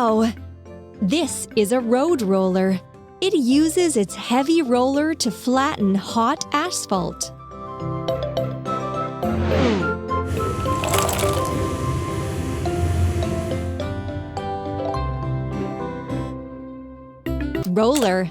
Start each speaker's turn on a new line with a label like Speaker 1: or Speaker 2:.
Speaker 1: Wow! This is a road roller. It uses its heavy roller to flatten hot asphalt. Roller.